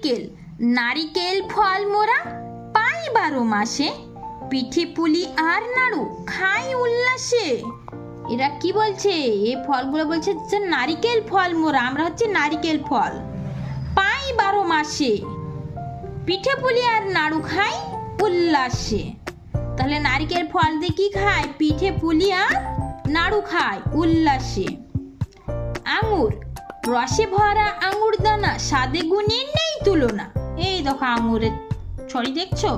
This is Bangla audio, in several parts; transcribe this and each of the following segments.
নারিকেল নারিকেল ফল মোরা পাই 12 মাসে, পিঠে পুলি আর নাড়ু খাই উল্লাসে। এরা কি বলছে? এই ফলগুলো বলছে যে নারিকেল ফল মোরা, আমরা হচ্ছে নারিকেল ফল, পাই 12 মাসে, পিঠে পুলি আর নাড়ু খাই উল্লাসে। তাহলে নারিকেল ফল দিয়ে কি খায়? পিঠে পুলি আর নাড়ু খায় উল্লাসে। আঙুর রসে ভরা আঙুর দানা, স্বাদে গুণে নেই তুলনা। এই দেখো আঙুরের ছড়ি দেখছো?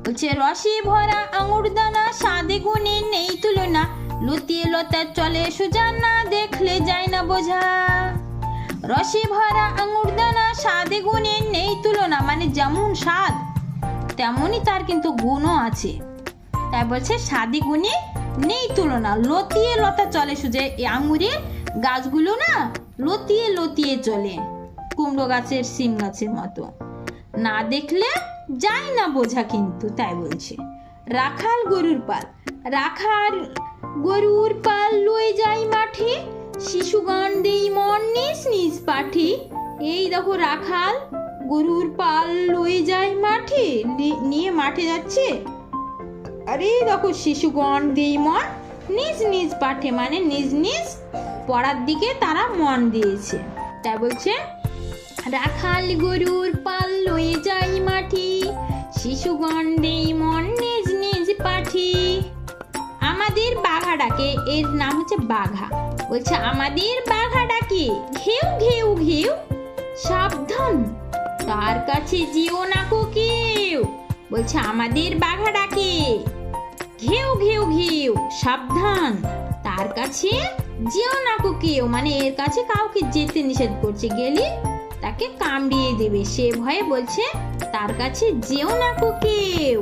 বলছে রসে ভরা আঙুর দানা, স্বাদে গুণে নেই তুলনা, লতিয়ে লতা চলে সোজা, না দেখলে যায় না বোঝা। রসে ভরা আঙুর দানা, স্বাদে গুণে নেই তুলনা, মানে যেমন স্বাদ তেমনই তার কিন্তু গুণও আছে। তাই বলছে স্বাদে গুণে নেই তুলনা, লতিয়ে লতা চলে সোজা। এই আঙুরের গাছগুলো না লতিয়ে লতিয়ে চলে, কুমড়ো গাছের সিম গাছের মতো, না দেখলে যায় না বোঝা কিন্তু। তাই বলছে রাখাল গরুর পাল, রাখাল গরুর পাল লয়ে যাই মাঠে, শিশুগণ দেই মন নিজ নিজ পাঠে। এই দেখো রাখাল গরুর পাল লয়ে যায় মাঠে, নিয়ে মাঠে যাচ্ছে। আরে দেখো শিশুগণ দেই মন নিজ নিজ পাঠে, মানে নিজ নিজ পড়ার দিকে তারা মন দিয়েছে। তাই বলছে রাখাল গরুর পাল লয়ে যাই মাঠে, শিশুগণ দেই মন নিজ নিজ পাঠে। আমাদের বাঘা ডাকে, এর নাম হচ্ছে বাঘা। বলছে আমাদের বাঘা ডাকে, ঘেউ ঘেউ ঘেউ, সাবধান তার কাছে যেও না কো কেউ। বলছে আমাদের বাঘা ডাকে, ঘেউ ঘেউ ঘেউ, সাবধান তার কাছে যেও না কো কেউ, মানে এর কাছে কাউকে যেতে নিষেধ করছে, গেলে তাকে কামড়িয়ে দেবে, সে ভয়ে বলছে তার কাছে যেও না কো কেউ।